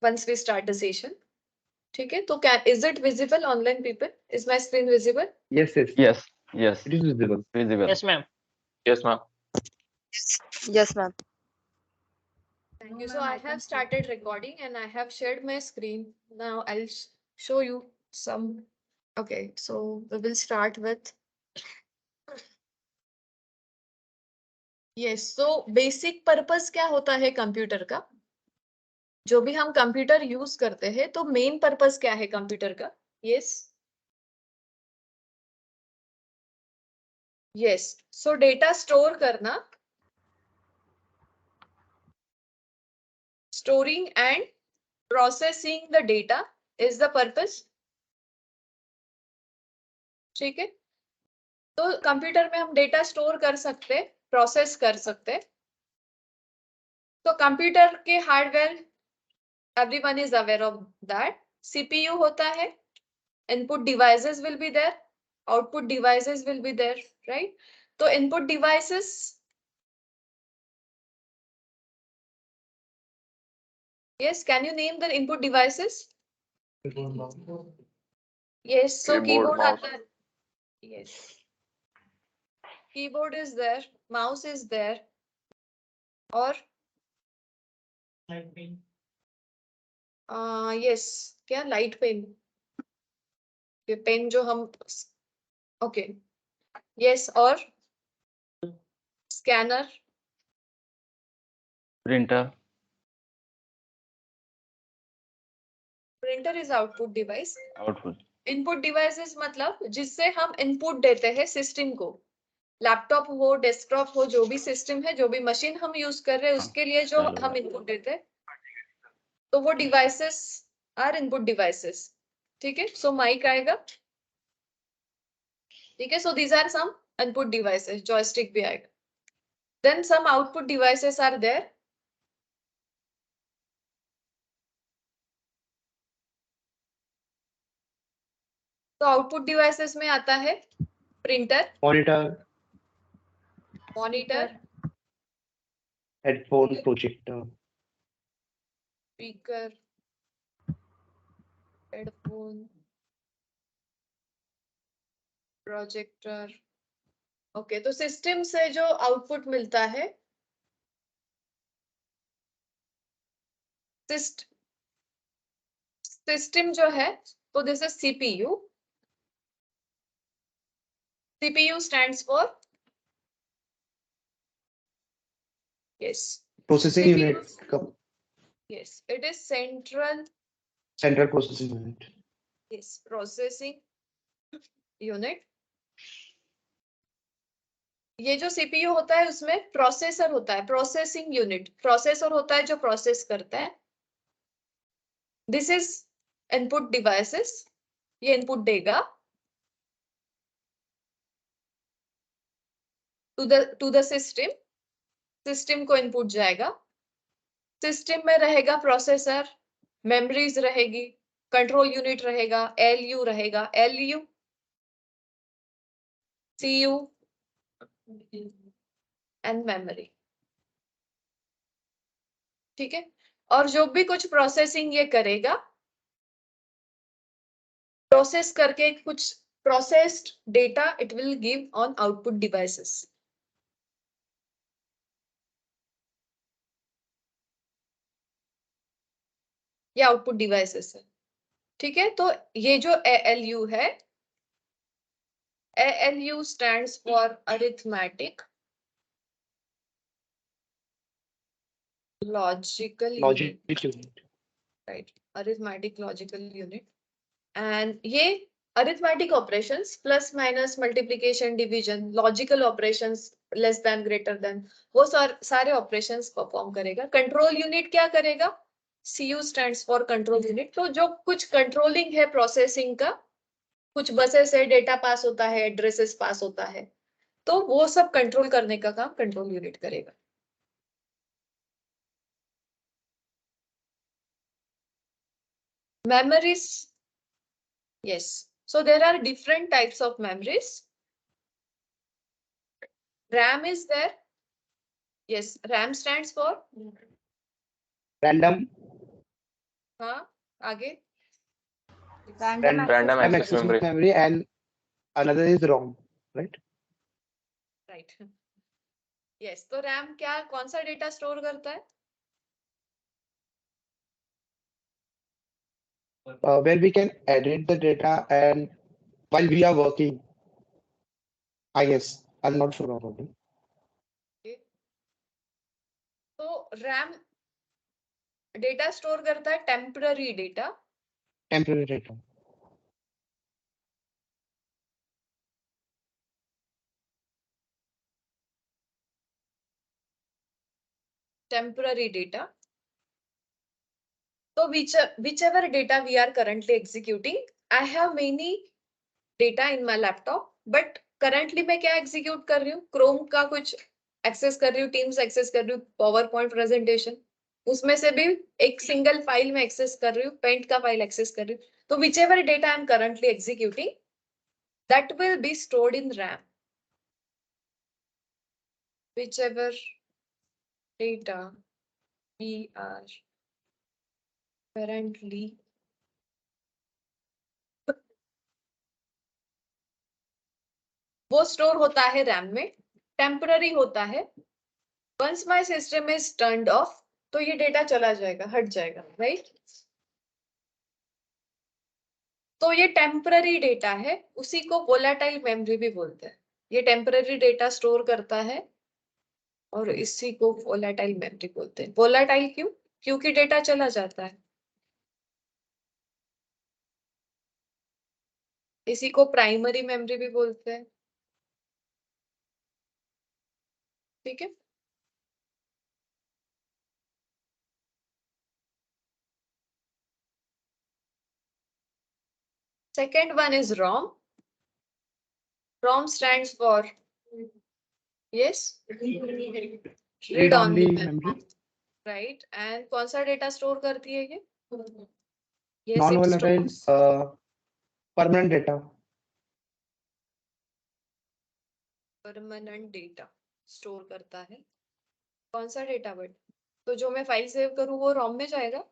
once we start the session. ठीक है, तो is it visible online people? Is my screen visible? Yes. Yes. It is visible. Visible. Yes, ma'am. Yes, ma'am. Yes, ma'am. Thank you. So I have started recording and I have shared my screen. Now I'll show you some. Okay, so we will start with. Yes, so basic purpose क्या होता है computer का? जो भी हम computer use करते हैं तो मेन पर्पस क्या है कंप्यूटर का? यस, सो डेटा स्टोर करना, storing and processing the data is the purpose. ठीक है, तो कंप्यूटर में हम डेटा स्टोर कर सकते, प्रोसेस कर सकते. तो कंप्यूटर के hardware everyone is aware of that. CPU होता है, input devices will be there, output devices will be there, right? तो input devices, yes, can you name the input devices? Yes, so keyboard आता है. Yes, keyboard is there, mouse is there, और yes, क्या light pen, ये pen जो हम, okay, yes, और scanner, Printer. Printer is output device. Output. Input devices मतलब जिससे हम इनपुट देते हैं सिस्टम को, लैपटॉप हो, डेस्कटॉप हो, जो भी सिस्टम है, जो भी मशीन हम यूज कर रहे हैं उसके लिए जो हम इनपुट देते हैं, तो वो डिवाइसेस आर इनपुट डिवाइसेस. ठीक है, सो माइक आएगा. ठीक है, so these are some input devices, joystick भी आएगा. Then some output devices are there. तो आउटपुट डिवाइसेस में आता है printer, monitor, headphone, projector, speaker, headphone, projector. Okay, तो सिस्टम से जो आउटपुट मिलता है, सिस्टम जो है, तो this is CPU. CPU stands for, yes, processing CPU. unit, Yes, it is central, central processing unit. yes, processing unit. ये जो CPU होता है उसमें प्रोसेसर होता है, प्रोसेसिंग यूनिट, प्रोसेसर होता है जो प्रोसेस करता है. दिस इज इनपुट डिवाइसेस, ये इनपुट देगा टू द सिस्टम, सिस्टम को इनपुट जाएगा, सिस्टम में रहेगा प्रोसेसर, मेमोरीज रहेगी, कंट्रोल यूनिट रहेगा, LU रहेगा, LU, CU एंड मेमोरी. ठीक है, और जो भी कुछ प्रोसेसिंग ये करेगा, प्रोसेस करके कुछ processed data it will give on output devices. ये आउटपुट डिवाइसेस है. ठीक है, तो ये जो ALU है, ALU stands for arithmetic logical Unit. Right, arithmetic logical unit. And ये arithmetic operations, plus minus, multiplication, division, logical operations, less than, greater than, वो सारे ऑपरेशंस परफॉर्म करेगा. कंट्रोल यूनिट क्या करेगा? CU stands for control unit. तो जो कुछ controlling है प्रोसेसिंग का, कुछ बसेस है, डेटा पास होता है, एड्रेसेस पास होता है, तो वो सब कंट्रोल करने का काम कंट्रोल यूनिट करेगा. Memories, yes, so there are different types of memories. RAM is there, yes, RAM stands for Random हाँ आगे Random Random RAM access access memory. memory and another is ROM, right? Right yes तो RAM क्या कौन सा data store करता है Where we can edit the data and while we are working, I guess. I'm not sure about it. तो RAM data store करता है temporary data Temporary data. temporary data. So whichever data we are currently executing, I have many data in my laptop, but currently मैं क्या execute कर रही हूँ Chrome का कुछ access कर रही हूँ Teams access कर रही हूँ PowerPoint presentation उसमें से भी एक single file में access कर रही हूँ Paint का file access कर रही हूँ तो whichever data I am currently executing that will be stored in RAM. Whichever data we are currently वो स्टोर होता है रैम में टेम्पररी होता है once my system is turned off तो ये डेटा चला जाएगा हट जाएगा राइट तो ये टेम्पररी डेटा है उसी को वोलेटाइल मेमोरी भी बोलते हैं ये टेम्पररी डेटा स्टोर करता है और इसी को वोलेटाइल मेमोरी बोलते हैं वोलेटाइल क्यों क्योंकि डेटा चला जाता है इसी को प्राइमरी मेमोरी भी बोलते हैं ठीक है second one is ROM. ROM stands for yes read only memory right and कौन सा डेटा स्टोर करती है ये Non-volatile permanent data. Permanent data store करता है कौन सा डेटा बट तो जो मैं फाइल सेव करूँ वो रोम में जाएगा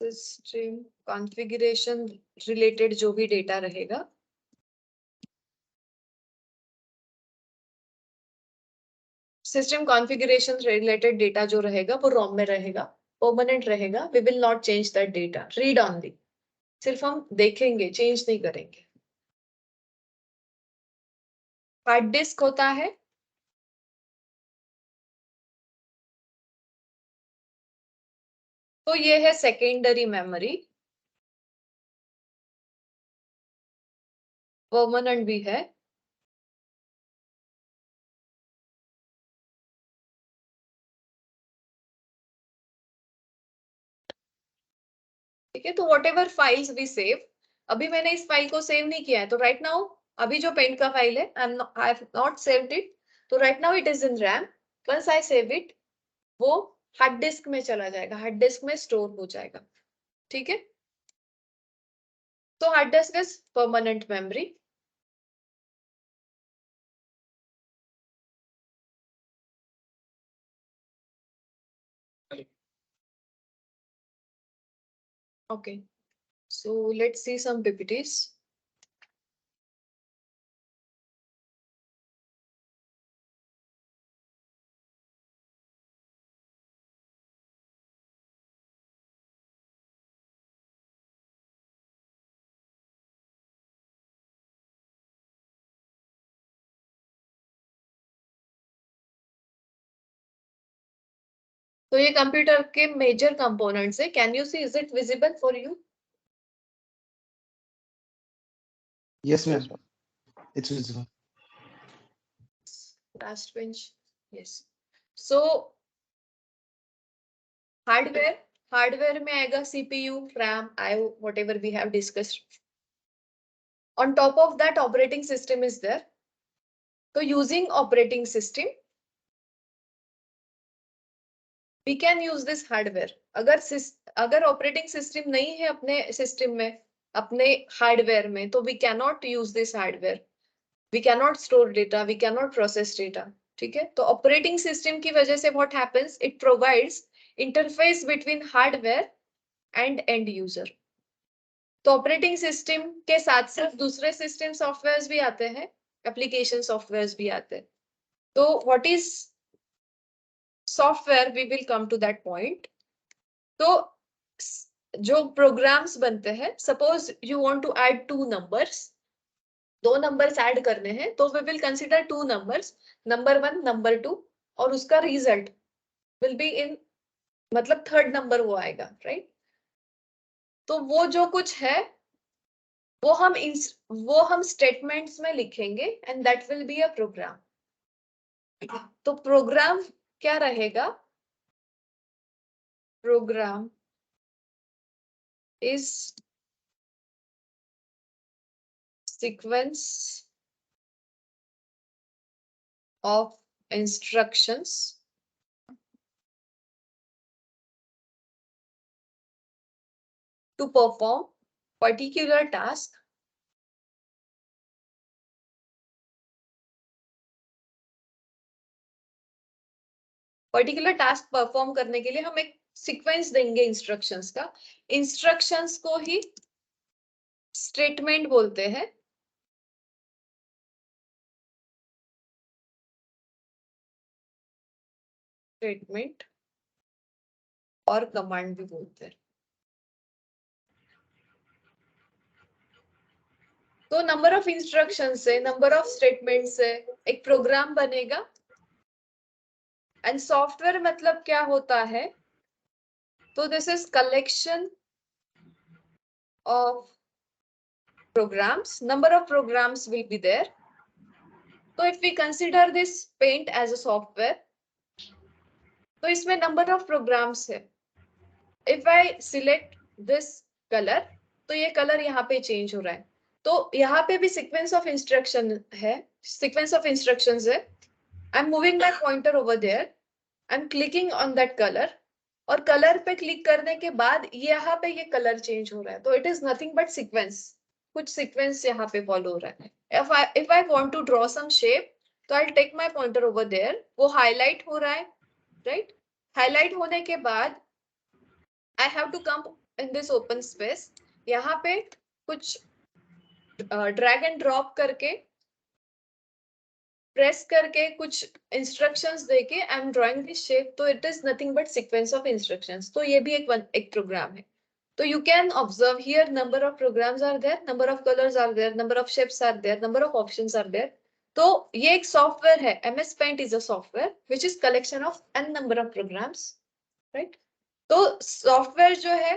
सिस्टम कॉन्फ़िगरेशन रिलेटेड जो भी डेटा रहेगा सिस्टम कॉन्फ़िगरेशन रिलेटेड डेटा जो रहेगा वो रोम में रहेगा परमानेंट रहेगा we will not change that data read only सिर्फ हम देखेंगे चेंज नहीं करेंगे हार्ड डिस्क होता है तो ये है सेकेंडरी मेमोरी परमानेंट भी है ठीक है तो whatever files we save अभी मैंने इस फाइल को सेव नहीं किया है तो राइट नाउ अभी जो पेंट का फाइल है I have not saved it तो right now it is in RAM once I save it वो हार्ड डिस्क में चला जाएगा हार्ड डिस्क में स्टोर हो जाएगा ठीक है तो hard disk is permanent memory okay so let's see some PPTs. तो ये कंप्यूटर के मेजर कंपोनेंट्स है can you see is it visible for you Yes, ma'am. It's visible. last bench yes so hardware में आएगा CPU RAM IO whatever we have discussed on top of that operating system is there so using operating system we can use this hardware अगर operating system नहीं है अपने system में अपने hardware में तो we cannot use this hardware we can not store data, we can not process data, ठीक है। तो ऑपरेटिंग सिस्टम की वजह से what happens, it provides interface between hardware and and user. तो ऑपरेटिंग सिस्टम के साथ साथ दूसरे सिस्टम सॉफ्टवेयर्स भी आते हैं, एप्लीकेशन सॉफ्टवेयर्स भी आते हैं। तो what is software, we will come to that point. तो जो प्रोग्राम्स बनते हैं, suppose you want to add two numbers, दो नंबर्स ऐड करने हैं, तो we will consider two numbers, number 1 number 2, और उसका रिजल्ट विल बी इन, मतलब थर्ड नंबर वो आएगा, राइट। तो वो जो कुछ है वो हम स्टेटमेंट्स में लिखेंगे and that will be a program. तो प्रोग्राम क्या रहेगा, program is sequence of instructions to perform particular task perform करने के लिए हम एक सीक्वेंस देंगे इंस्ट्रक्शंस का। इंस्ट्रक्शंस को ही स्टेटमेंट बोलते हैं। स्टेटमेंट और कमांड भी बोलते हैं। तो नंबर ऑफ इंस्ट्रक्शन से, नंबर ऑफ स्टेटमेंट से एक प्रोग्राम बनेगा। एंड सॉफ्टवेयर मतलब क्या होता है, तो this is collection of programs, number of programs will be there. So if we consider this paint as a software, तो इसमें number of programs है। If I select this color, तो ये color यहाँ पे change हो रहा है। तो यहाँ पे भी sequence of instruction है, sequence of instructions है। I'm moving my pointer over there. I'm clicking on that color. और color पे click करने के बाद यहाँ पे ये color change हो रहा है। तो it is nothing but sequence. कुछ sequence यहाँ पे follow हो रहा है। If I want to draw some shape, तो I'll take my pointer over there. वो highlight हो रहा है, right? Highlight होने के बाद I have to come in this open space. यहाँ पे कुछ drag and drop करके, प्रेस करके कुछ इंस्ट्रक्शंस देके I am drawing this shape. तो it is nothing but sequence of instructions. तो ये भी एक प्रोग्राम है। तो you can observe here number of programs are there, number of colors are there, number of shapes are there, number of options are there. तो ये एक software है। MS Paint is a software which is collection of n number of programs, right? तो software जो है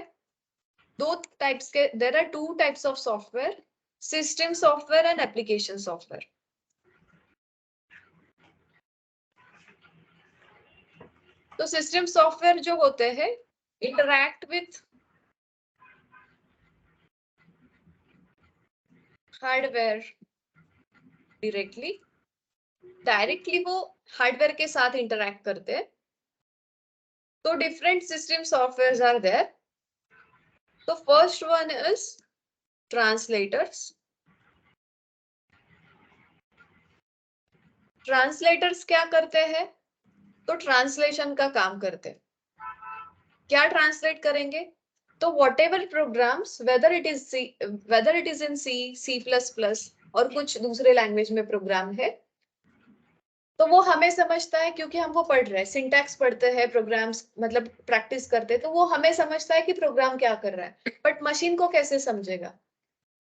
दो types के, there are two types of software, system software and application software. तो सिस्टम सॉफ्टवेयर जो होते हैं इंटरैक्ट विथ हार्डवेयर डायरेक्टली वो हार्डवेयर के साथ इंटरैक्ट करते हैं। तो different system software are there. तो first one is translators. Translators क्या करते हैं, तो ट्रांसलेशन का काम करते हैं। क्या ट्रांसलेट करेंगे, तो whatever programs, whether it is in C++ और कुछ दूसरे लैंग्वेज में प्रोग्राम है, तो वो हमें समझता है क्योंकि हम वो पढ़ रहे हैं, सिंटैक्स पढ़ते हैं, प्रोग्राम्स मतलब प्रैक्टिस करते हैं, तो वो हमें समझता है कि प्रोग्राम क्या कर रहा है। बट मशीन को कैसे समझेगा,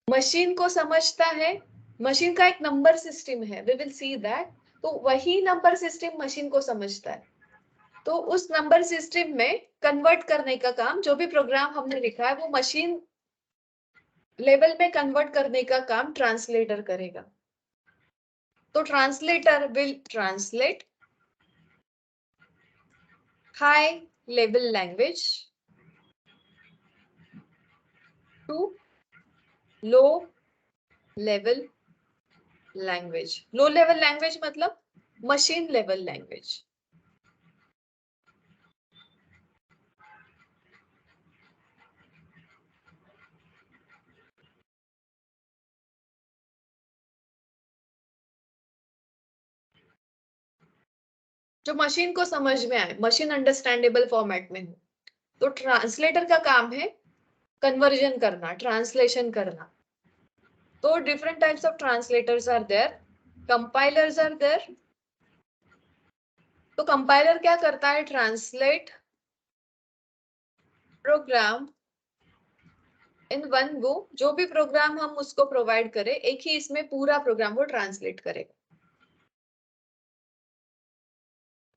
मशीन को समझता है, मशीन का एक नंबर सिस्टम है, वी विल सी दैट। तो वही नंबर सिस्टम मशीन को समझता है। तो उस नंबर सिस्टम में कन्वर्ट करने का काम, जो भी प्रोग्राम हमने लिखा है वो मशीन लेवल में कन्वर्ट करने का काम ट्रांसलेटर करेगा। तो translator will translate high level language to low level language. Low level language मतलब machine level language. जो मशीन को समझ में आए, मशीन अंडरस्टैंडेबल फॉर्मेट में हो। तो ट्रांसलेटर का काम है कन्वर्जन करना, ट्रांसलेशन करना। तो different types of translators are there, compilers are there. तो कंपाइलर क्या करता है, translate program in one go. जो भी प्रोग्राम हम उसको प्रोवाइड करें, एक ही इसमें पूरा प्रोग्राम वो ट्रांसलेट करेगा।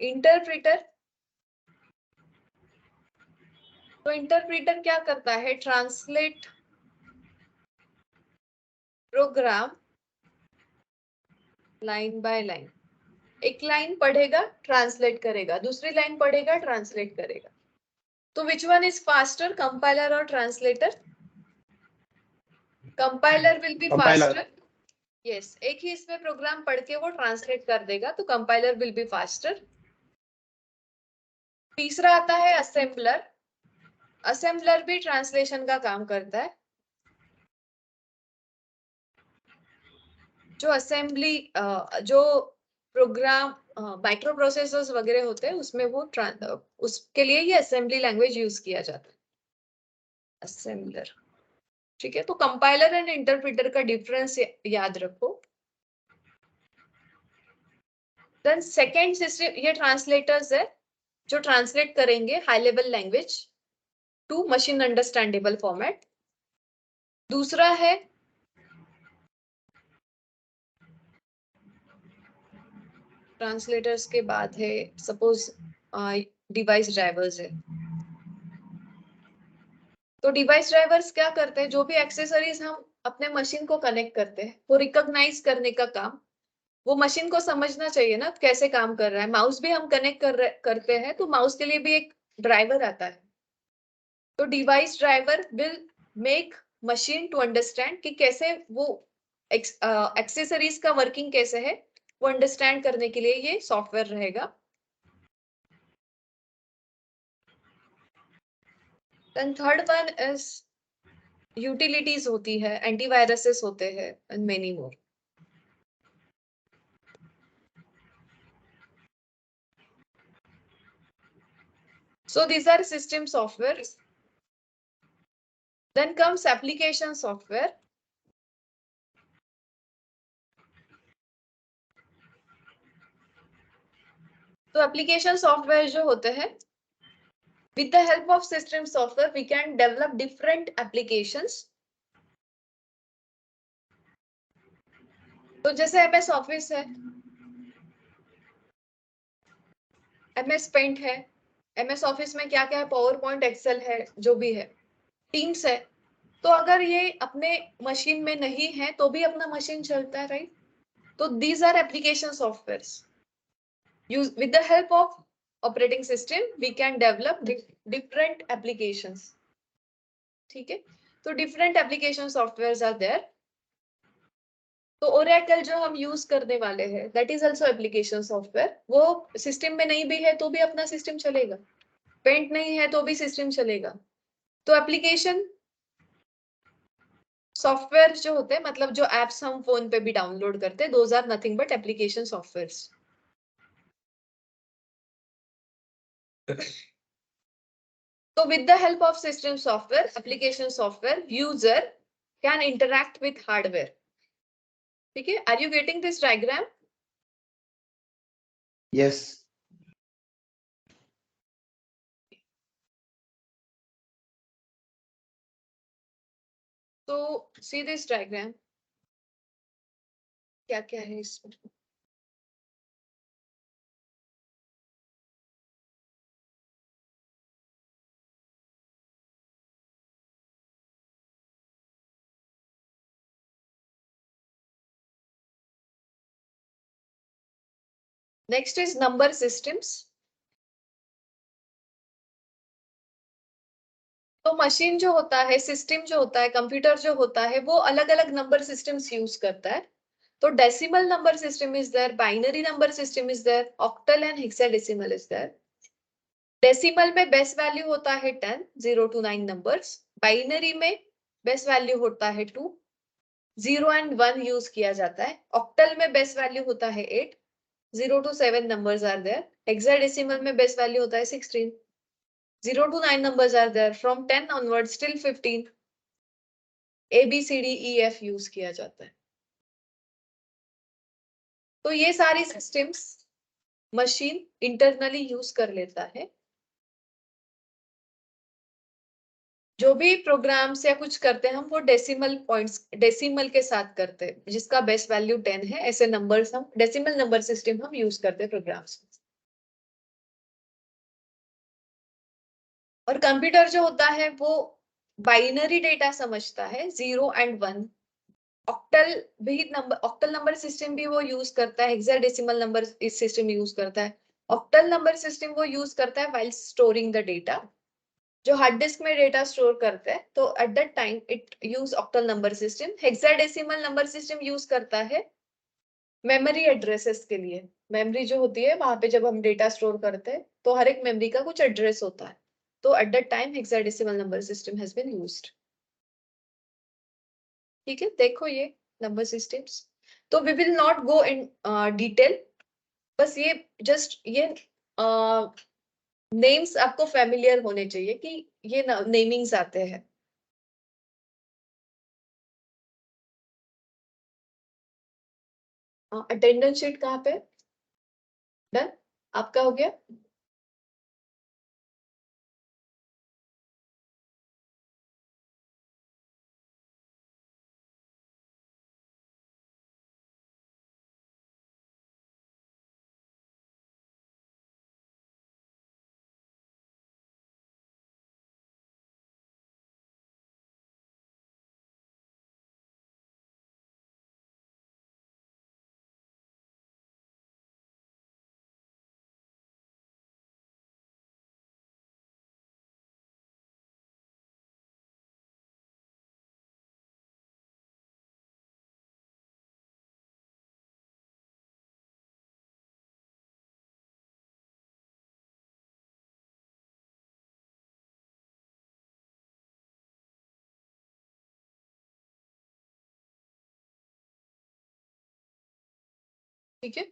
इंटरप्रिटर, तो इंटरप्रिटर क्या करता है, translate program line by line. एक लाइन पढ़ेगा, ट्रांसलेट करेगा, दूसरी लाइन पढ़ेगा, ट्रांसलेट करेगा। तो which one is faster, compiler और translator? Compiler will be Compiler. Faster. Yes, एक ही इसमें प्रोग्राम पढ़ के वो ट्रांसलेट कर देगा, तो कंपाइलर विल बी फास्टर। तीसरा आता है असेंबलर। असेंबलर भी ट्रांसलेशन का काम करता है। जो असेंबली, जो प्रोग्राम माइक्रो प्रोसेसर्स वगैरह होते हैं उसमें वो उसके लिए ये असेंबली लैंग्वेज यूज किया जाता है, असेंबलर। ठीक है, तो कंपाइलर एंड इंटरप्रिटर का डिफरेंस याद रखो। देन सेकेंड सिस्टम, ये ट्रांसलेटर्स है जो ट्रांसलेट करेंगे high level language to machine understandable format. दूसरा है ट्रांसलेटर्स के बाद है सपोज डिवाइस ड्राइवर्स है। तो डिवाइस ड्राइवर्स क्या करते हैं, जो भी एक्सेसरीज हम अपने मशीन को कनेक्ट करते हैं वो रिकॉग्नाइज करने का काम, वो मशीन को समझना चाहिए ना कैसे काम कर रहा है। माउस भी हम कनेक्ट करते हैं तो माउस के लिए भी एक ड्राइवर आता है। तो device driver will make machine to understand कि कैसे वो एक्सेसरीज का वर्किंग कैसे है, वो अंडरस्टैंड करने के लिए ये सॉफ्टवेयर रहेगा। Then third one is utilities होती है, एंटीवायरसेस होते हैं and many more. So these are system software. Then comes application software. तो application software जो होते हैं, with the help of system software we can develop different applications. तो जैसे MS Office है, MS Paint है, MS Office में क्या क्या है, PowerPoint, Excel है, जो भी है, Teams है। तो अगर ये अपने मशीन में नहीं है तो भी अपना मशीन चलता है, राइट? तो these are application softwares. Use with the help of operating system we can develop different applications. ठीक है, तो different application softwares are there. तो Oracle जो हम यूज करने वाले हैं that is also application software. वो सिस्टम में नहीं भी है तो भी अपना सिस्टम चलेगा, पेंट नहीं है तो भी सिस्टम चलेगा। तो एप्लीकेशन सॉफ्टवेयर जो होते हैं, मतलब जो एप्स हम फोन पे भी डाउनलोड करते हैं, those are nothing but application softwares. So with the help of system software, application software, user can interact with hardware. ठीक है, are you getting this diagram? Yes. So see this diagram. क्या क्या है इसमें? Next is number systems. तो machine जो होता है, सिस्टम जो होता है, कंप्यूटर जो होता है, वो अलग अलग नंबर सिस्टम्स यूज करता है। तो decimal number system is there, binary number system is there, octal and hexadecimal is there. Decimal में बेस वैल्यू होता है 10, 0 to 9 नंबर्स। बाइनरी में बेस वैल्यू होता है 2, 0 and 1 यूज किया जाता है। ऑक्टल में बेस वैल्यू होता है 8, 0 to 7 numbers are there. Hexadecimal में base value होता है 16. 0 to 9 numbers are there. From 10 onwards till 15. A, B, C, D, E, F use किया जाता है. तो ये सारी सिस्टम्स मशीन इंटरनली यूज कर लेता है. जो भी प्रोग्राम्स या कुछ करते हैं हम वो डेसिमल पॉइंट्स डेसिमल के साथ करते हैं, जिसका बेस वैल्यू 10 है. ऐसे नंबर्स हम डेसिमल नंबर सिस्टम हम यूज करते हैं प्रोग्राम्स. और कंप्यूटर जो होता है वो बाइनरी डेटा समझता है, 0 and 1. ऑक्टल नंबर सिस्टम भी वो यूज करता है. हेक्साडेसिमल नंबर सिस्टम यूज करता है. ऑक्टल नंबर सिस्टम वो यूज करता है व्हाइल स्टोरिंग द डेटा. जो हार्ड डिस्क में डेटा स्टोर करते हैं तो at that time it use octal number system. Hexadecimal number system use करता है मेमोरी एड्रेसेस के लिए. मेमोरी जो होती है वहां पे जब हम डेटा स्टोर करते हैं तो हर एक मेमोरी का कुछ एड्रेस होता है. तो at that time hexadecimal number system has been used. ठीक है, देखो ये नंबर सिस्टम्स. तो we will not go in detail. बस ये जस्ट ये नेम्स आपको फेमिलियर होने चाहिए कि ये नेमिंग्स आते हैं. अटेंडेंस शीट कहाँ पे? डन. आपका हो गया? ठीक है.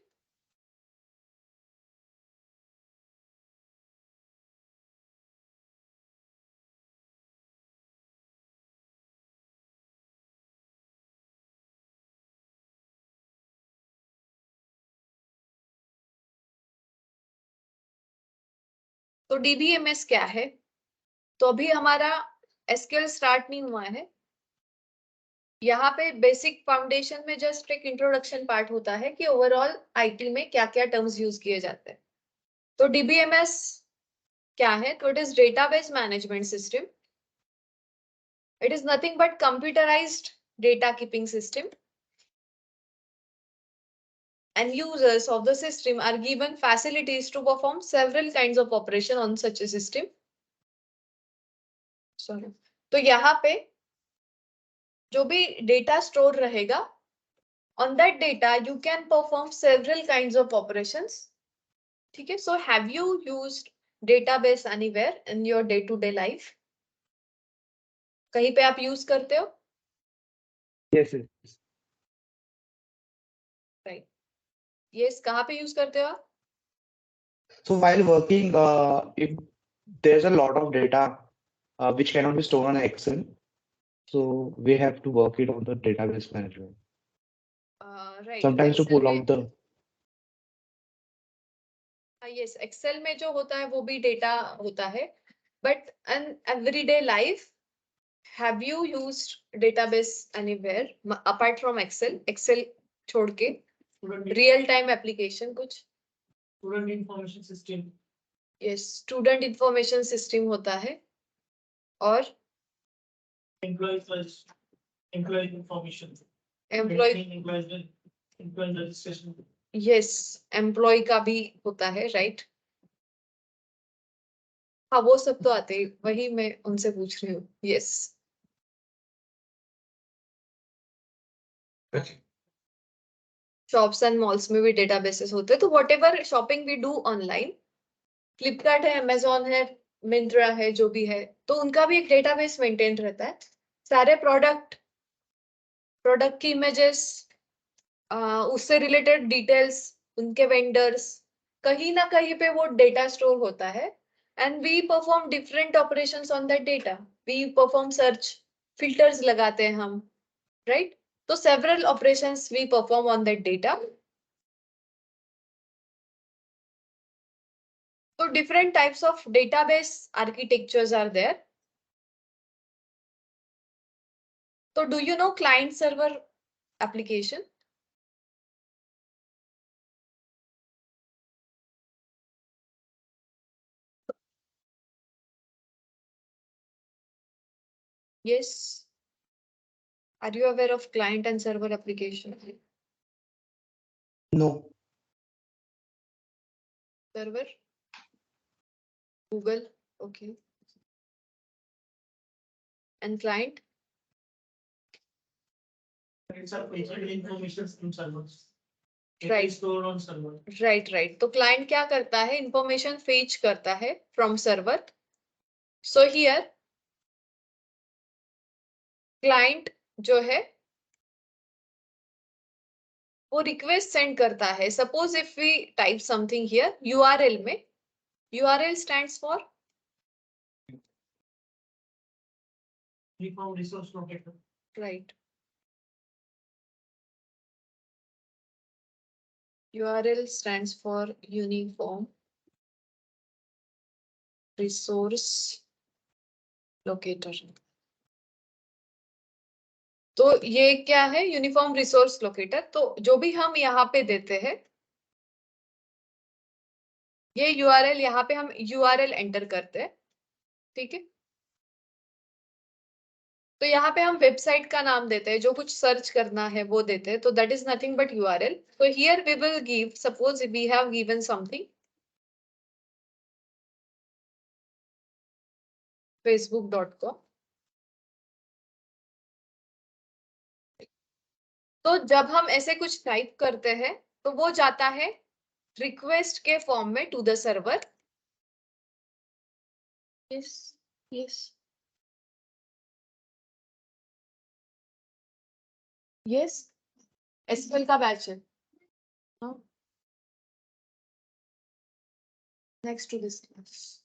तो डीबीएमएस क्या है? तो अभी हमारा एसक्यूएल स्टार्ट नहीं हुआ है. यहाँ पे बेसिक फाउंडेशन में जस्ट एक इंट्रोडक्शन पार्ट होता है कि ओवरऑल आईटी में क्या क्या टर्म्स यूज किए जाते हैं. तो डीबीएमएस क्या है? तो it is database management system. It is nothing but computerised data keeping system. And users of the system are given facilities to perform several kinds of operation on such a system. Sorry. तो यहाँ पे जो भी data store रहेगा, on that data you can perform several kinds of operations. ठीक है. So have you used database anywhere in your day-to-day life? कहीं पे आप यूज करते हो? Yes, yes. Right. Yes, कहाँ पे यूज करते हो आप? So while working, if there's a lot of data which cannot be stored on Excel, so we have to work it on the database management. Right. Sometimes to pull out the yes, Excel में जो होता है वो भी data होता है. But in everyday life have you used database anywhere apart from Excel? Excel छोड़ के रियल टाइम एप्लीकेशन कुछ? Student information system. Yes, student information system होता है. और employees information. Employee registration. Yes, employee का भी होता है. राइट. हाँ, वो सब तो आते हैं, वही मैं उनसे पूछ रही हूँ. यस. शॉप्स एंड मॉल्स में भी डेटाबेसेस होते हैं. तो whatever shopping we do online, Flipkart है, अमेजोन है, मिंत्रा है, जो भी है, तो उनका भी एक डेटाबेस मेंटेन रहता है. सारे प्रोडक्ट की इमेजेस, उससे रिलेटेड डिटेल्स, उनके वेंडर्स, कहीं ना कहीं पे वो डेटा स्टोर होता है and we perform different operations on that data. We perform search, filters लगाते हैं हम, राइट? तो several operations we perform on that data. So different types of database architectures are there. So do you know client server application? Yes. Are you aware of client and server application? No. Server? Google, okay. And client? It's a physical information in servers. It Right. is stored on server. Right, right. तो client क्या करता है? Information fetch करता है from server. So here client जो है वो request send करता है. Suppose if we type something here URL में, URL stands for Uniform resource locator. right. URL stands for Uniform Resource Locator. तो ये क्या है? Uniform resource locator. तो जो भी हम यहाँ पे देते हैं, ये URL यहाँ पे हम URL एंटर करते हैं, ठीक है? तो यहाँ पे हम वेबसाइट का नाम देते हैं, जो कुछ सर्च करना है वो देते हैं, तो that is nothing but URL. तो here we will give, suppose we have given something facebook.com. तो जब हम ऐसे कुछ टाइप करते हैं तो वो जाता है रिक्वेस्ट के फॉर्म में to the server. Yes yes yes, SQL का बैच है. Next to this class.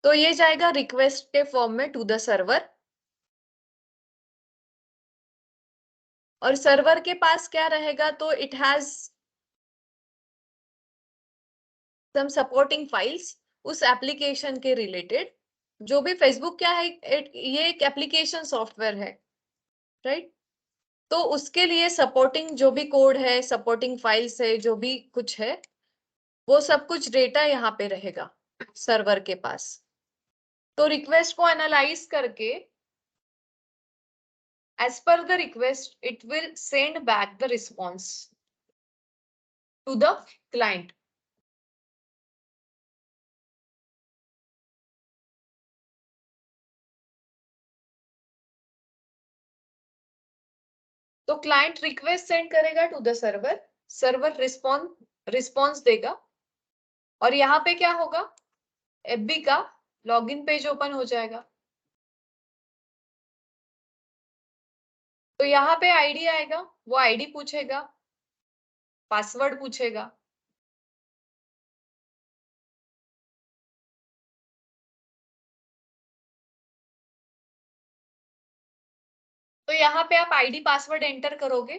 तो ये जाएगा रिक्वेस्ट के फॉर्म में टू द सर्वर. और सर्वर के पास क्या रहेगा? तो it has some supporting files उस एप्लीकेशन के रिलेटेड. जो भी फेसबुक क्या है, ये एक एप्लीकेशन सॉफ्टवेयर है, राइट? तो उसके लिए सपोर्टिंग जो भी कोड है, सपोर्टिंग फाइल्स है, जो भी कुछ है, वो सब कुछ डेटा यहाँ पे रहेगा सर्वर के पास. तो रिक्वेस्ट को एनालाइज करके as per the request it will send back the response to the client. तो क्लाइंट रिक्वेस्ट सेंड करेगा to the server, server response देगा, और यहाँ पे क्या होगा? एफबी का लॉगिन पेज ओपन हो जाएगा. तो यहाँ पे आईडी आएगा, वो आईडी पूछेगा, पासवर्ड पूछेगा. तो यहाँ पे आप आईडी पासवर्ड एंटर करोगे.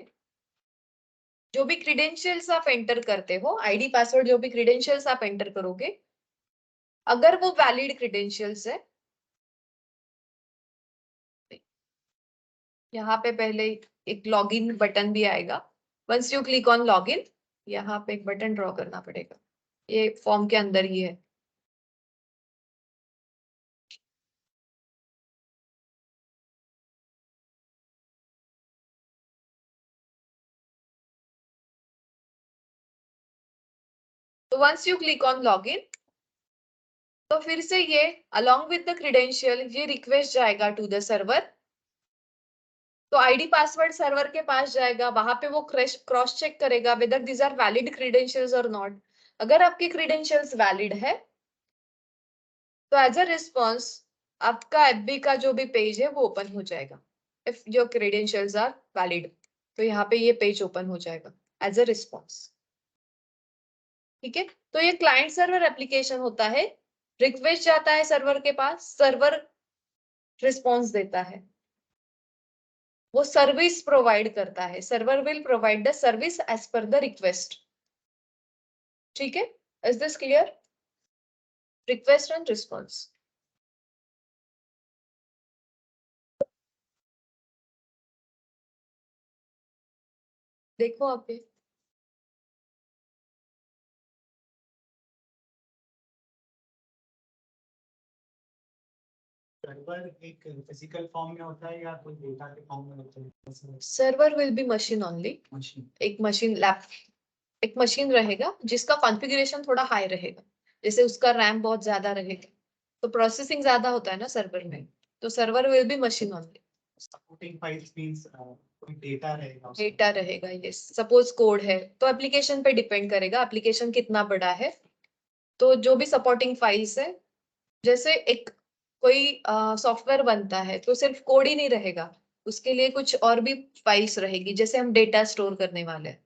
जो भी क्रीडेंशियल्स आप एंटर करते हो, आईडी पासवर्ड जो भी क्रीडेंशियल्स आप एंटर करोगे, अगर वो वैलिड क्रीडेंशियल्स है, यहाँ पे पहले एक लॉगिन बटन भी आएगा. Once you click on login, यहाँ पे एक बटन ड्रॉ करना पड़ेगा, ये फॉर्म के अंदर ही है. तो once you click on login, तो फिर से ये अलोंग विद द क्रीडेंशियल ये रिक्वेस्ट जाएगा टू द सर्वर. तो आईडी पासवर्ड सर्वर के पास जाएगा, वहां पे वो क्रॉस चेक करेगा whether these are valid credentials और नॉट. अगर आपके क्रीडेंशियल्स वैलिड है तो एज अ रिस्पॉन्स आपका एफबी का जो भी पेज है वो ओपन हो जाएगा if your credentials are valid. तो यहाँ पे ये पेज ओपन हो जाएगा एज अ रिस्पॉन्स। ठीक है, तो ये क्लाइंट सर्वर एप्लीकेशन होता है। रिक्वेस्ट जाता है सर्वर के पास, सर्वर रिस्पॉन्स देता है, वो सर्विस प्रोवाइड करता है। Server will provide the service as per the request. ठीक है, is this clear? Request and response. देखो आप ये सर्वर एक फिजिकल फॉर्म में होता है या कोई डेटा के फॉर्म में होता है? Server will be machine only. Machine. एक मशीन लैब, एक मशीन रहेगा जिसका कॉन्फ़िगरेशन थोड़ा हाई रहेगा, जैसे उसका रैम बहुत ज्यादा रहेगा तो प्रोसेसिंग ज्यादा होता है ना सर्वर में, तो server will be machine only. Supporting files means कोई डेटा रहेगा उसमें। डेटा रहेगा, यस। सपोज कोड है तो एप्लीकेशन पे डिपेंड करेगा एप्लीकेशन कितना बड़ा है। तो जो भी सपोर्टिंग फाइल्स है, जैसे एक कोई सॉफ्टवेयर बनता है तो सिर्फ कोड ही नहीं रहेगा, उसके लिए कुछ और भी फाइल्स रहेगी। जैसे हम डेटा स्टोर करने वाले हैं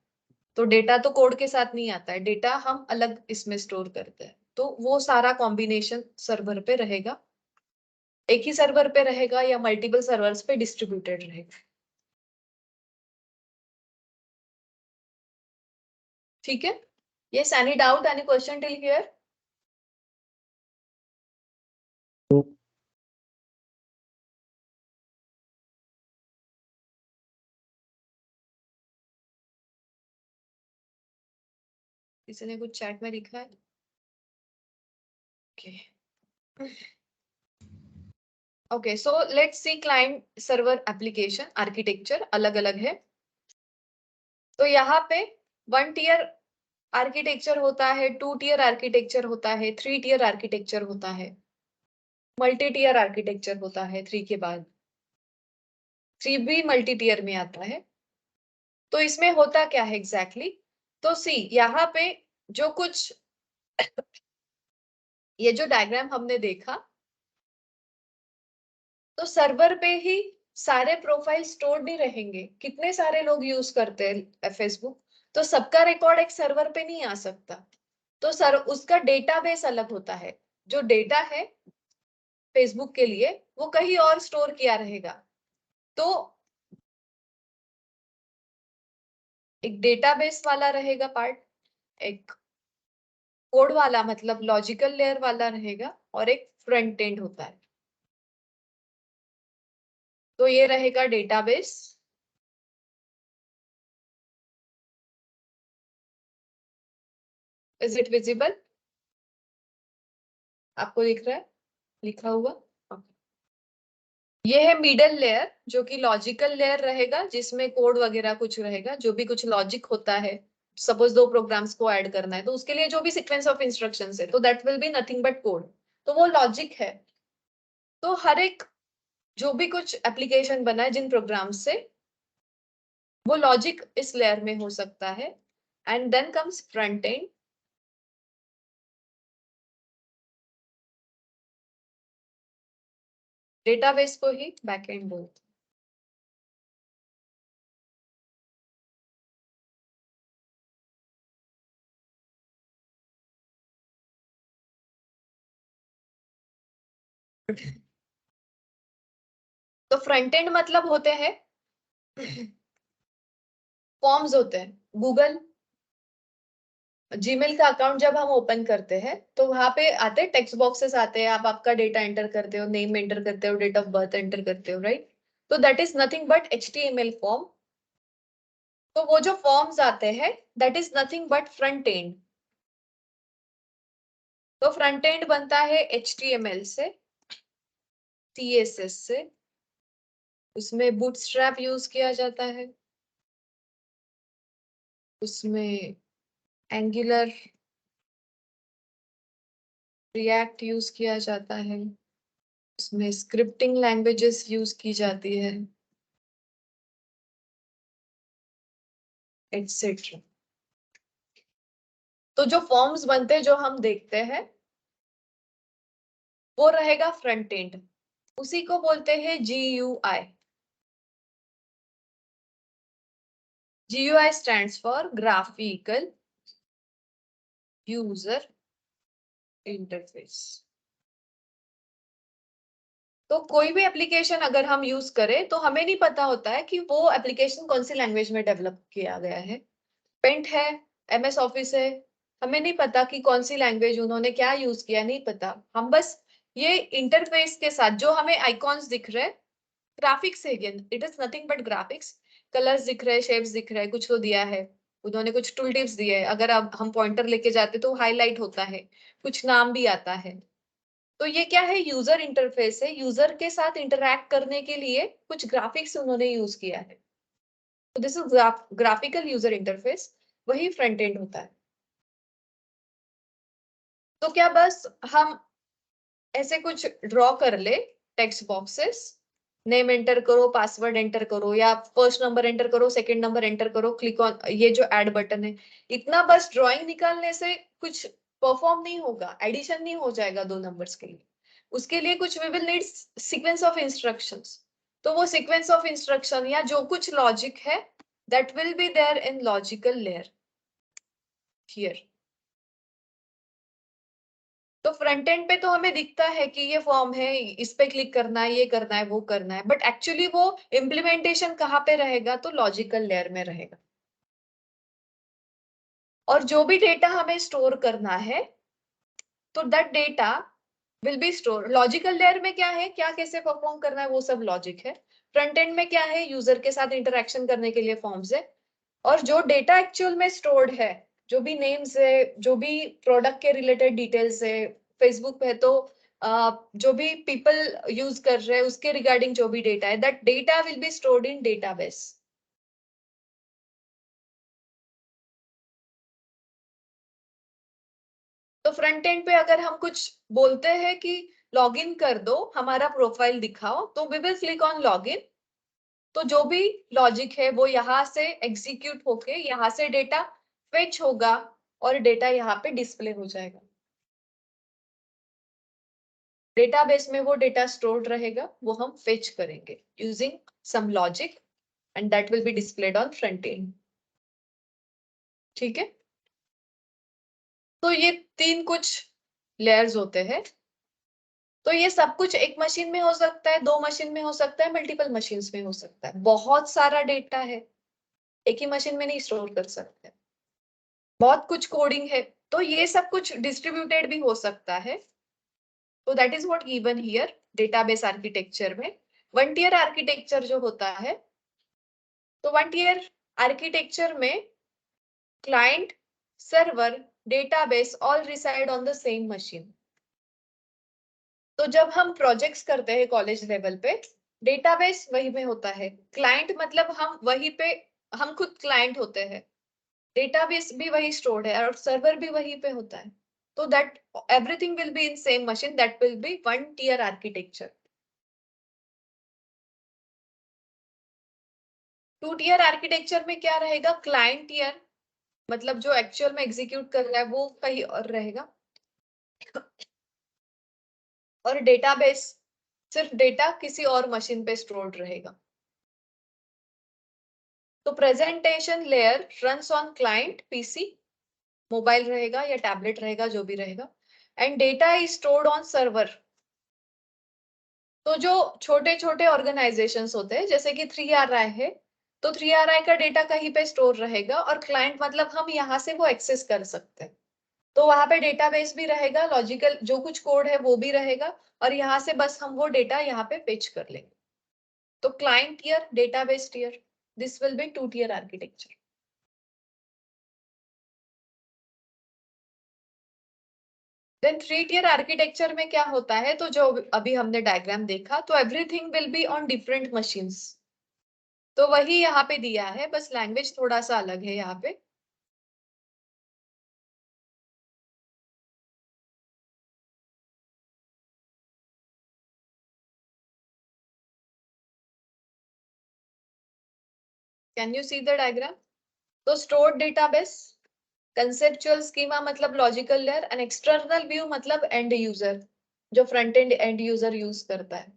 तो डेटा तो कोड के साथ नहीं आता है, डेटा हम अलग इसमें स्टोर करते हैं, तो वो सारा कॉम्बिनेशन सर्वर पे रहेगा। एक ही सर्वर पे रहेगा या मल्टीपल सर्वर्स पे डिस्ट्रीब्यूटेड रहेगा। ठीक है, yes, any doubt, any question till here? किसी ने कुछ चैट में लिखा है? Okay okay, so let's see client server application architecture अलग अलग है। तो यहाँ पे 1 टियर आर्किटेक्चर होता है, 2 टियर आर्किटेक्चर होता है, 3 टियर आर्किटेक्चर होता है, मल्टी टियर आर्किटेक्चर होता है 3 के बाद। 3 भी मल्टी टियर में आता है। तो इसमें होता क्या है एग्जैक्टली तो सी यहाँ पे जो कुछ ये जो डायग्राम हमने देखा, तो सर्वर पे ही सारे प्रोफाइल स्टोर नहीं रहेंगे। कितने सारे लोग यूज करते हैं फेसबुक, तो सबका रिकॉर्ड एक सर्वर पे नहीं आ सकता। तो सर उसका डेटाबेस अलग होता है। जो डेटा है फेसबुक के लिए वो कहीं और स्टोर किया रहेगा। तो एक डेटाबेस वाला रहेगा पार्ट, एक कोड वाला मतलब लॉजिकल लेयर वाला रहेगा, और एक फ्रंट एंड होता है। तो ये रहेगा डेटाबेस। Is it visible? आपको दिख रहा है लिखा हुआ? ये है मिडल लेयर जो कि लॉजिकल लेयर रहेगा, जिसमें कोड वगैरह कुछ रहेगा, जो भी कुछ लॉजिक होता है। सपोज 2 प्रोग्राम्स को ऐड करना है तो उसके लिए जो भी सीक्वेंस ऑफ इंस्ट्रक्शंस है तो that will be nothing but code, तो वो लॉजिक है। तो हर एक जो भी कुछ एप्लीकेशन बना है जिन प्रोग्राम से, वो लॉजिक इस लेयर में हो सकता है। And then comes front end. Database को ही बैक एंड बोलते हैं। तो फ्रंट एंड मतलब होते हैं फॉर्म्स होते हैं। गूगल जीमेल का अकाउंट जब हम ओपन करते हैं तो वहां पे आते हैं टेक्स्ट बॉक्सेस आते हैं, आप आपका डेटा एंटर करते हो, नेम एंटर करते हो, डेट ऑफ बर्थ एंटर करते हो, राइट? तो that is nothing but HTML form. तो वो जो फॉर्म्स आते हैं that is nothing but front end. तो फ्रंट एंड बनता है HTML से, CSS से, उसमें बूटस्ट्रैप यूज किया जाता है, उसमें एंगुलर रिएक्ट यूज किया जाता है, उसमें स्क्रिप्टिंग लैंग्वेजेस यूज की जाती है, एटसेट्रा। तो जो फॉर्म्स बनते हैं जो हम देखते हैं वो रहेगा फ्रंट एंड, उसी को बोलते हैं GUI। GUI stands for graphical user interface। तो कोई भी एप्लीकेशन अगर हम यूज करें तो हमें नहीं पता होता है कि वो एप्लीकेशन कौन सी लैंग्वेज में डेवलप किया गया है। पेंट है, MS ऑफिस है, हमें नहीं पता कि कौन सी लैंग्वेज उन्होंने क्या यूज किया, नहीं पता। हम बस ये इंटरफेस के साथ जो हमें आइकॉन्स दिख रहे, ग्राफिक्स है, it is nothing but graphics. Colours दिख रहे, शेप्स दिख रहे, कुछ तो दिया है उन्होंने, कुछ टूल टिप्स दिए हैं। अगर अब हम पॉइंटर लेके जाते तो हाईलाइट होता है, कुछ नाम भी आता है। तो ये क्या है, यूजर इंटरफेस है। यूजर के साथ इंटरैक्ट करने के लिए कुछ ग्राफिक्स उन्होंने यूज किया है। तो this is graphical user interface, वही फ्रंट एंड होता है। तो क्या बस हम ऐसे कुछ ड्रॉ कर ले, टेक्स्ट बॉक्सेस, नेम एंटर करो, पासवर्ड एंटर करो, या फर्स्ट नंबर एंटर करो, सेकंड नंबर एंटर करो, क्लिक ऑन ये जो ऐड बटन है, इतना बस ड्राइंग निकालने से कुछ परफॉर्म नहीं होगा, एडिशन नहीं हो जाएगा दो नंबर्स के लिए। उसके लिए कुछ we will need sequence of instructions. तो वो सीक्वेंस ऑफ इंस्ट्रक्शन या जो कुछ लॉजिक है that will be there in logical layer here. तो फ्रंट एंड पे तो हमें दिखता है कि ये फॉर्म है, इस पे क्लिक करना है, ये करना है, वो करना है, बट एक्चुअली वो इम्प्लीमेंटेशन कहाँ पे रहेगा, तो लॉजिकल लेयर में रहेगा। और जो भी डेटा हमें स्टोर करना है तो that data will be store logical layer में। क्या है, क्या कैसे परफॉर्म करना है, वो सब लॉजिक है। फ्रंट एंड में क्या है, यूजर के साथ इंटरेक्शन करने के लिए फॉर्म्स है। और जो डेटा एक्चुअल में स्टोर्ड है, जो भी नेम्स है, जो भी प्रोडक्ट के रिलेटेड डिटेल्स है, फेसबुक पे है तो जो भी पीपल यूज कर रहे हैं उसके रिगार्डिंग जो भी डेटा है, that data will be stored in database. तो फ्रंट एंड पे अगर हम कुछ बोलते हैं कि लॉग इन कर दो, हमारा प्रोफाइल दिखाओ, तो we will click on log in. तो जो भी लॉजिक है वो यहाँ से एग्जीक्यूट होके यहाँ से डेटा फेच होगा और डेटा यहाँ पे डिस्प्ले हो जाएगा। डेटाबेस में वो डेटा स्टोर्ड रहेगा, वो हम फेच करेंगे using some logic and that will be displayed on front end. ठीक है, तो ये तीन कुछ लेयर्स होते हैं। तो ये सब कुछ एक मशीन में हो सकता है, दो मशीन में हो सकता है, मल्टीपल मशीन्स में हो सकता है। बहुत सारा डेटा है, एक ही मशीन में नहीं स्टोर कर सकते, बहुत कुछ कोडिंग है, तो ये सब कुछ डिस्ट्रीब्यूटेड भी हो सकता है। तो that is what given here database architecture में। वन टियर आर्किटेक्चर जो होता है, तो वन टियर आर्किटेक्चर में client, server, database all reside on the same machine. तो जब हम प्रोजेक्ट्स करते हैं कॉलेज लेवल पे, डेटाबेस वही में होता है, क्लाइंट मतलब हम वही पे, हम खुद क्लाइंट होते हैं, डेटाबेस भी वही स्टोर्ड है और सर्वर भी वही पे होता है। तो that everything will be in same machine, that will be one tier architecture. Two tier architecture में क्या रहेगा, क्लाइंट टियर मतलब जो एक्चुअल में एग्जीक्यूट कर रहा है वो कहीं और रहेगा, और डेटाबेस सिर्फ डेटा किसी और मशीन पे स्टोर्ड रहेगा। तो presentation layer runs on client PC, mobile रहेगा या टैबलेट रहेगा, जो भी रहेगा, and data is stored on server. तो जो छोटे छोटे ऑर्गेनाइजेशंस होते हैं जैसे कि 3RI है, तो 3RI का डेटा कहीं पे स्टोर रहेगा, और क्लाइंट मतलब हम यहाँ से वो एक्सेस कर सकते हैं। तो वहां पे डेटाबेस भी रहेगा, लॉजिकल जो कुछ कोड है वो भी रहेगा, और यहाँ से बस हम वो डेटा यहाँ पे फेच कर लेंगे। तो client tier, database tier, this will be two tier architecture. Then three tier architecture में क्या होता है, तो जो अभी हमने डायग्राम देखा, तो everything will be on different machines. तो वही यहाँ पे दिया है, बस लैंग्वेज थोड़ा सा अलग है यहाँ पे। Can you see the diagram? तो स्टोर्ड डेटाबेस, कंसेप्चुअल स्कीमा मतलब logical layer, and external view मतलब एंड यूजर। जो front end and user use करता है।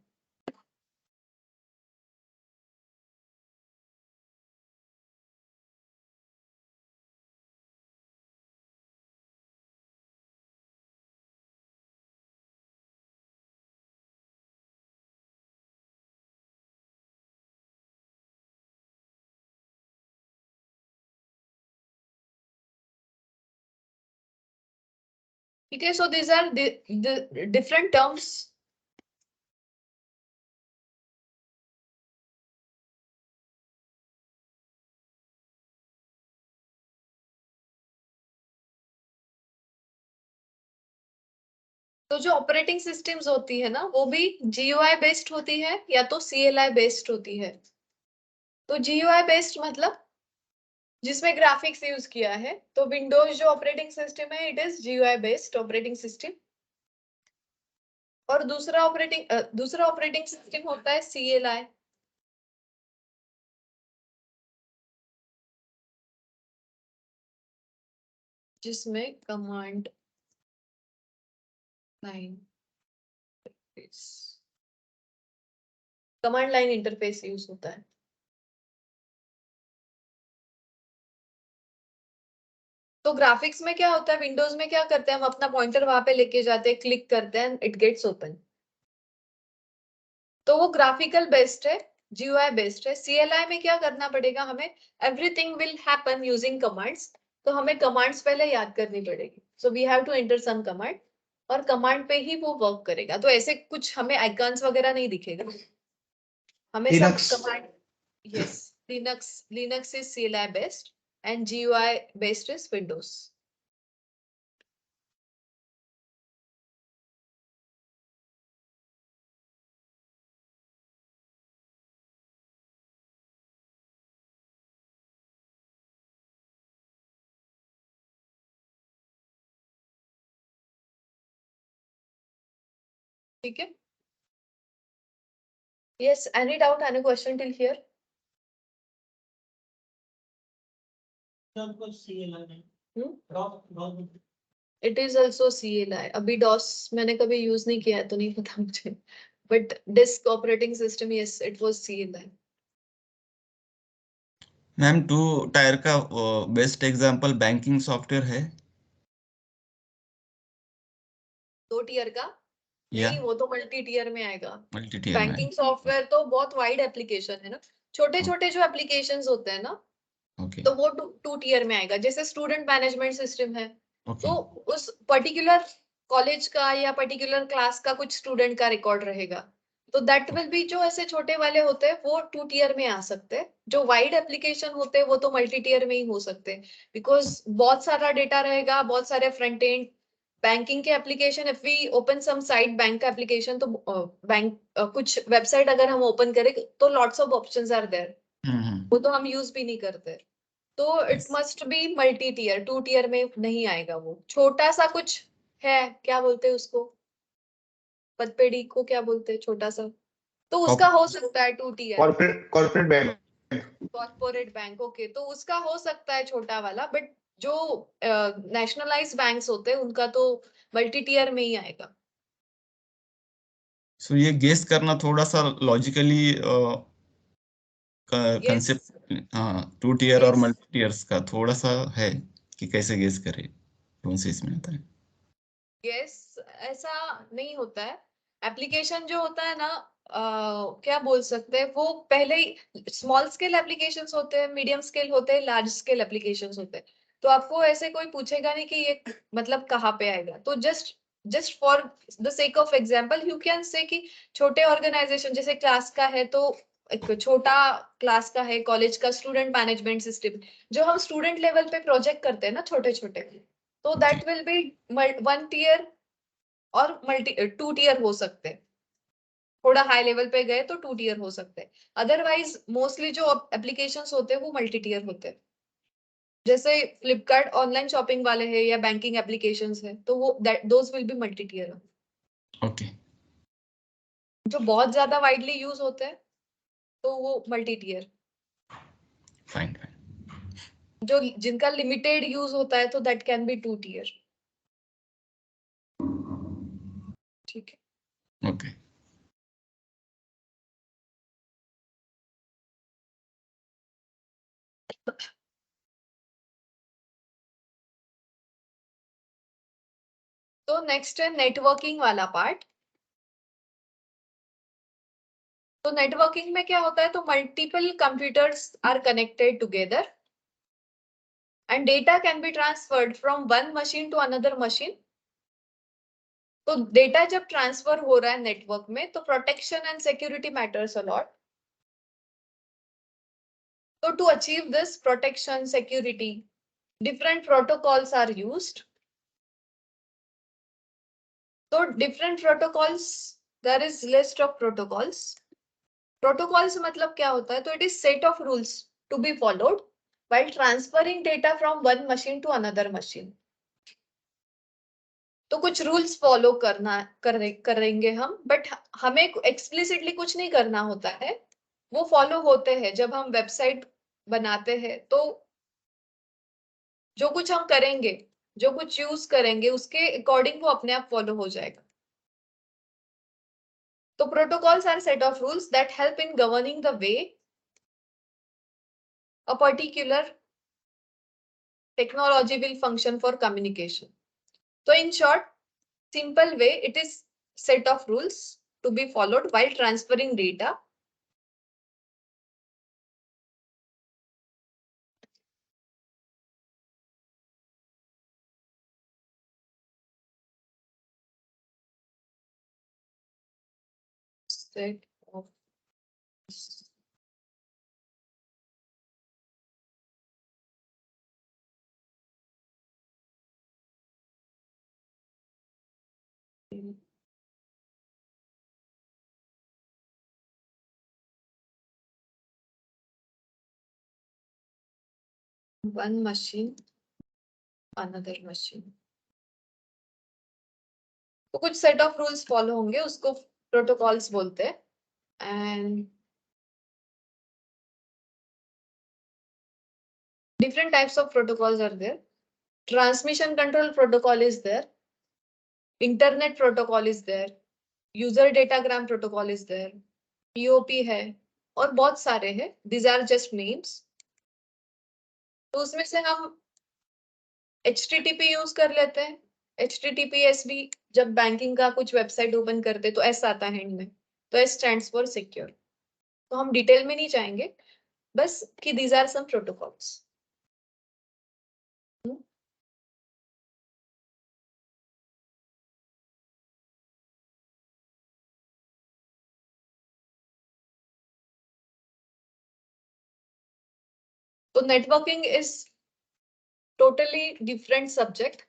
ठीक है, सो these are the different terms. तो जो ऑपरेटिंग सिस्टम्स होती है ना, वो भी GUI बेस्ड होती है या तो CLI बेस्ड होती है। तो GUI बेस्ड मतलब जिसमें ग्राफिक्स यूज किया है, तो विंडोज जो ऑपरेटिंग सिस्टम है, it is GUI based operating system. और दूसरा ऑपरेटिंग सिस्टम होता है CLI। जिसमें कमांड लाइन इंटरफेस यूज होता है। तो ग्राफिक्स में क्या होता है, विंडोज में क्या करते हैं, हम अपना पॉइंटर वहां पे लेके जाते हैं, क्लिक करते हैं, इट गेट्स ओपन। तो वो ग्राफिकल बेस्ड है, GUI बेस्ड है। CLI में क्या करना पड़ेगा हमें, everything will happen using commands. तो हमें कमांड्स पहले याद करनी पड़ेगी, so we have to enter some command, और कमांड पे ही वो वर्क करेगा। तो ऐसे कुछ हमें आइकन्स वगैरह नहीं दिखेगा, हमें सब Linux. Command. Yes, Linux is CLI based and GUI based is Windows. ठीक है, yes, any doubt, any question till here? सबको CLI है। Hmm? ROS It is also CLI। अभी DOS मैंने कभी यूज नहीं किया है तो नहीं पता मुझे, but disk operating system, yes, it was CLI। Ma'am 2 tyre का बेस्ट एग्जांपल बैंकिंग सॉफ्टवेयर है 2 टीयर का या नहीं, वो तो मल्टी टीयर में आएगा। मल्टी टीयर में? बैंकिंग सॉफ्टवेयर तो बहुत वाइड एप्लीकेशन है ना, छोटे छोटे जो एप्लीकेशंस होते हैं ना, ओके तो वो 2 टीयर में आएगा। जैसे स्टूडेंट मैनेजमेंट सिस्टम है, ओके तो उस पर्टिकुलर कॉलेज का या पर्टिकुलर क्लास का कुछ स्टूडेंट का रिकॉर्ड रहेगा, तो दैट विल बी, जो ऐसे छोटे वाले होते हैं वो 2 टीयर में आ सकते हैं। जो वाइड एप्लीकेशन होते हैं वो तो मल्टी टीयर में ही हो सकते हैं, बिकॉज बहुत सारा डेटा रहेगा, बहुत सारे फ्रंट एंड बैंकिंग के application. If we open some site bank का एप्लीकेशन, तो बैंक कुछ वेबसाइट अगर हम ओपन करें तो lots of options are there, वो तो हम यूज भी नहीं करते। तो it must be multi tier, 2 tier में नहीं आएगा। वो छोटा सा कुछ है, क्या बोलते हैं उसको, पदपेड़ी को क्या बोलते हैं, छोटा सा, तो उसका हो सकता है 2 tier. corporate bank. Corporate bank, okay, तो उसका हो सकता है छोटा वाला, बट जो नेशनलाइज्ड बैंक्स होते हैं उनका तो मल्टी टीयर में ही आएगा। सो ये गेस करना थोड़ा सा लॉजिकली Yes, कंसेप्ट, हाँ 2 टीयर और yes. मल्टी टीयर्स का थोड़ा सा है कि कैसे गेस करे कौन से इसमें आता है। यस, ऐसा नहीं होता है। एप्लीकेशन जो होता है ना, क्या बोल सकते हैं, वो पहले ही स्मॉल स्केल एप्लीकेशंस होते हैं, मीडियम स्केल होते हैं, लार्ज स्केल एप्लीकेशंस होते हैं। तो आपको ऐसे कोई पूछेगा नहीं कि ये मतलब कहाँ पे आएगा। तो just for the sake of example you can say कि छोटे ऑर्गेनाइजेशन, जैसे क्लास का है तो एक छोटा क्लास का है, कॉलेज का स्टूडेंट मैनेजमेंट सिस्टम, जो हम स्टूडेंट लेवल पे प्रोजेक्ट करते हैं ना छोटे छोटे, तो दैट विल बी 1 टीयर और 2 टीयर हो सकते हैं। थोड़ा हाई लेवल पे गए तो 2 टीयर हो सकते हैं। अदरवाइज मोस्टली जो एप्लीकेशंस होते हैं वो मल्टी टीयर होते हैं। जैसे फ्लिपकार्ट ऑनलाइन शॉपिंग वाले हैं या बैंकिंग एप्लीकेशंस है, तो वो those will be multi tier. Okay जो बहुत ज्यादा वाइडली यूज होते हैं तो वो मल्टी टीयर। फाइन। जो जिनका लिमिटेड यूज होता है तो दैट कैन बी 2 टीयर। ठीक है। ओके तो नेक्स्ट है नेटवर्किंग वाला पार्ट। तो नेटवर्किंग में क्या होता है, तो multiple computers are connected together and data can be transferred from one machine to another machine. तो डेटा जब ट्रांसफर हो रहा है नेटवर्क में, तो protection and security matters a lot. तो to achieve this protection security, different protocols are used. So different protocols, there is list of protocols. Protocols मतलब क्या होता है, तो it is set of rules to be followed while transferring data from one machine to another machine. तो कुछ rules follow करेंगे हम, but हमें एक्सप्लिसिटली कुछ नहीं करना होता है, वो फॉलो होते हैं जब हम वेबसाइट बनाते हैं। तो जो कुछ हम करेंगे, जो कुछ यूज करेंगे, उसके अकॉर्डिंग वो अपने आप फॉलो हो जाएगा। तो protocols are set of rules that help in governing the way a particular technology will function for communication. So in short, simple way, it is set of rules to be followed while transferring data. Set of one machine, another machine. तो कुछ set of rules follow होंगे, उसको protocols बोलते हैं। And different types of protocols are there. Transmission control protocol is there. Internet protocol is there. User datagram protocol is there. POP है और बहुत सारे हैं। These are just names. तो उसमें से हम HTTP यूज कर लेते हैं। HTTPS भी जब बैंकिंग का कुछ वेबसाइट ओपन करते तो S आता है एंड में, तो S स्टैंड्स फॉर सिक्योर। तो हम डिटेल में नहीं जाएंगे, बस कि these are some protocols. तो networking is totally different subject.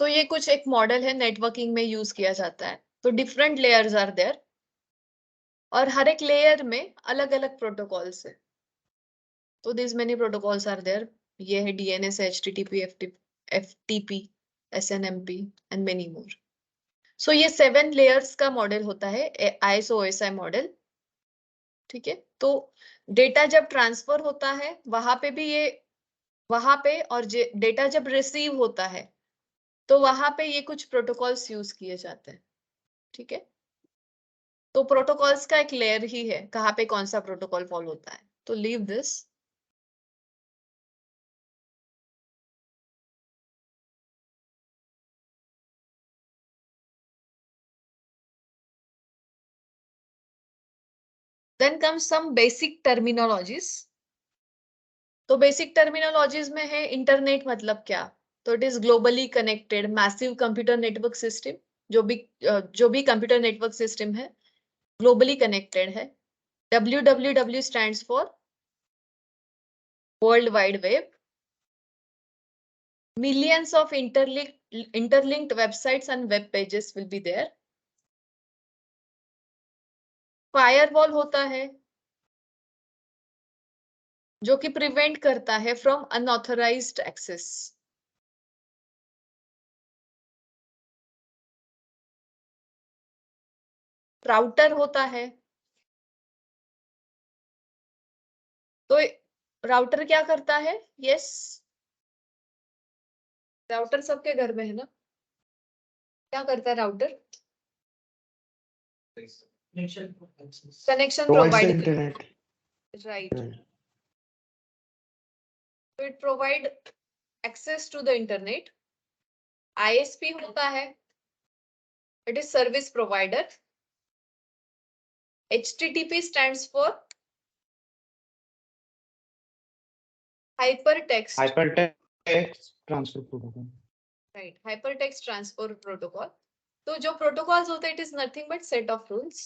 तो ये कुछ एक मॉडल है, नेटवर्किंग में यूज किया जाता है। तो डिफरेंट लेयर्स आर देयर और हर एक लेयर में अलग अलग प्रोटोकॉल्स है। तो this many protocols are there. ये है DNS, HTTP, FTP, SNMP and many more. So ये 7 लेयर्स का मॉडल होता है, ISO OSI मॉडल। ठीक है, तो डेटा जब ट्रांसफर होता है वहां पे भी ये, वहां पे, और डेटा जब रिसीव होता है तो वहां पे ये कुछ प्रोटोकॉल्स यूज किए जाते हैं। ठीक है, तो प्रोटोकॉल्स का एक लेयर ही है कहाँ पे कौन सा प्रोटोकॉल फॉलो होता है। तो leave this. Then comes some basic terminologies. तो बेसिक टर्मिनोलॉजीज में है इंटरनेट मतलब क्या। तो it is globally connected massive computer network system. जो भी कंप्यूटर नेटवर्क सिस्टम है ग्लोबली कनेक्टेड है। WWW stands for World Wide Web. Millions of interlinked websites and web pages will be there. Firewall होता है जो कि प्रिवेंट करता है फ्रॉम अनऑथराइज्ड एक्सेस. राउटर होता है. तो राउटर क्या करता है? यस, राउटर सबके घर में है ना. क्या करता है router? Connection Provides the provide. internet. Right. Right. So it provide access to the internet. ISP होता है, it is service provider. HTTP stands for hypertext. Hypertext transfer protocol. Right, hypertext transfer protocol. तो जो protocols होते हैं, it is nothing but set of rules.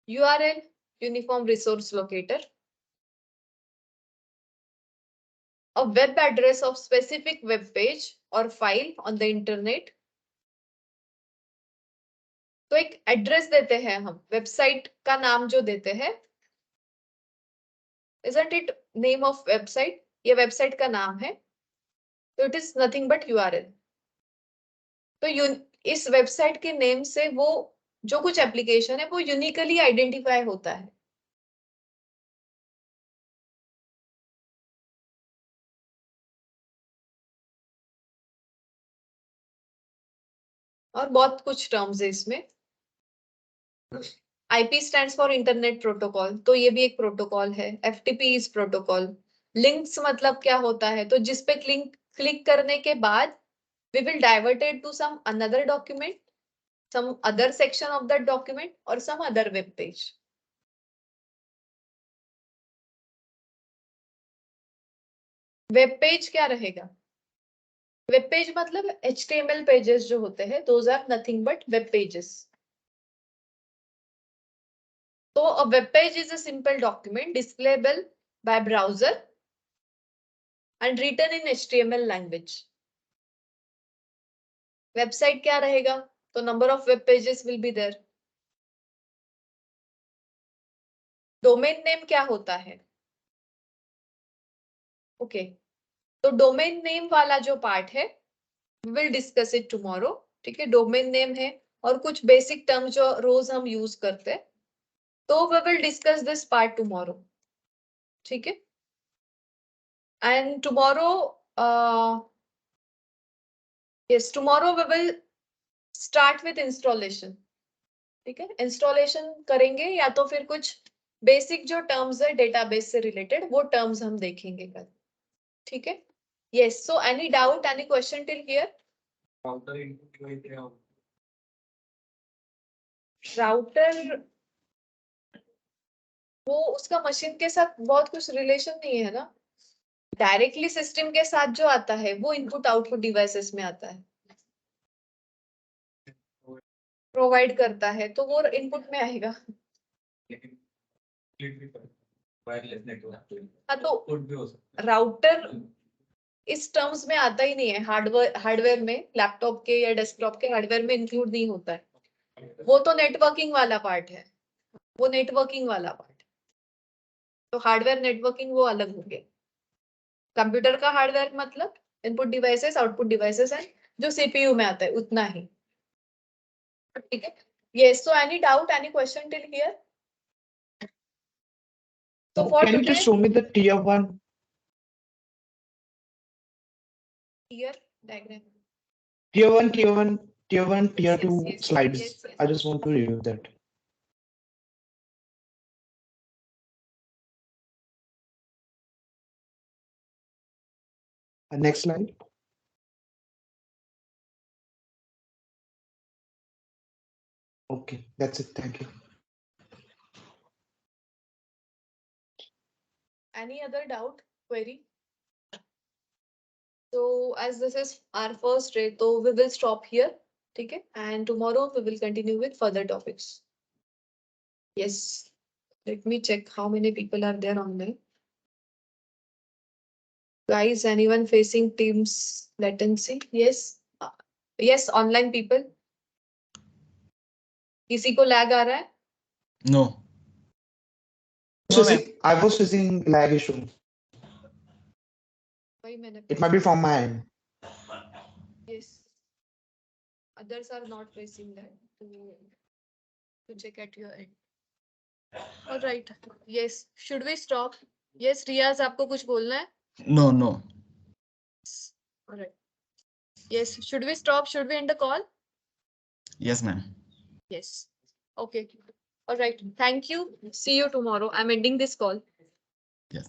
URL, uniform resource locator. A web address of specific web page or file on the internet. तो एक address देते हैं हम, website का नाम जो देते हैं, isn't it name of website? ये वेबसाइट का नाम है, तो it is nothing but URL. तो इस वेबसाइट के नेम से वो जो कुछ एप्लीकेशन है वो यूनिकली आइडेंटिफाई होता है. और बहुत कुछ टर्म्स है इसमें. IP stands for internet protocol, तो ये भी एक प्रोटोकॉल है. FTP is protocol. लिंक्स मतलब क्या होता है? तो जिस पे क्लिक करने के बाद we will diverted to some another document, some other section of that document or some other web page. Web page क्या रहेगा? वेब पेज मतलब HTML पेजेस जो होते हैं, those are nothing but web pages. So a web page is a simple document displayable by browser and written in HTML language. Website क्या रहेगा? तो number of web pages will be there. Domain name क्या होता है? Okay, तो domain name वाला जो part है we will discuss it tomorrow. ठीक है, डोमेन नेम है और कुछ बेसिक टर्म जो रोज हम यूज करते हैं, तो we will discuss this part tomorrow. ठीक है, and tomorrow yes, tomorrow we will start with installation. ठीक है, इंस्टॉलेशन करेंगे या तो फिर कुछ बेसिक जो टर्म्स है डेटाबेस से रिलेटेड, वो टर्म्स हम देखेंगे कल. ठीक है, yes. So any doubt, any question till here? Router वो उसका मशीन के साथ बहुत कुछ रिलेशन नहीं है ना. डायरेक्टली सिस्टम के साथ जो आता है वो इनपुट आउटपुट डिवाइसेस में आता है, प्रोवाइड करता है, तो वो इनपुट में आएगा. हाँ, तो राउटर इस टर्म्स में आता ही नहीं है. हार्डवेयर में, लैपटॉप के या डेस्कटॉप के हार्डवेयर में इंक्लूड नहीं होता है. वो तो नेटवर्किंग वाला पार्ट है, वो नेटवर्किंग वाला पार्ट. तो हार्डवेयर नेटवर्किंग वो अलग हो गया. कंप्यूटर का हार्डवेयर मतलब इनपुट डिवाइसेस, आउटपुट डिवाइसेस है जो CPU में आता है, उतना ही. ठीक है, yes. So any doubt, any question till here? So for Can you just show me the tier 1? Tier diagram. Tier 1, tier 1, tier 1, tier Yes, 2 yes, slides. yes, yes. I just want to review that. Next slide. Okay, that's it. Thank you. Any other doubt, query? So as this is our first day, so we will stop here. ठीक है, and tomorrow we will continue with further topics. Yes, let me check how many people are there online. Guys, anyone facing Teams latency? Yes. Yes, online people. किसी को lag आ रहा है? No. No, ma'am. I was facing lag issue. वही मैंने It might be from my end. Yes. Others are not facing that. To check at your end. All right. Yes. Should we stop? Yes, Riyaz, आपको कुछ बोलना है? No, no. All right. Yes. Should we stop? Should we end the call? Yes, ma'am. Yes. Okay. All right. Thank you. See you tomorrow. I'm ending this call. Yes.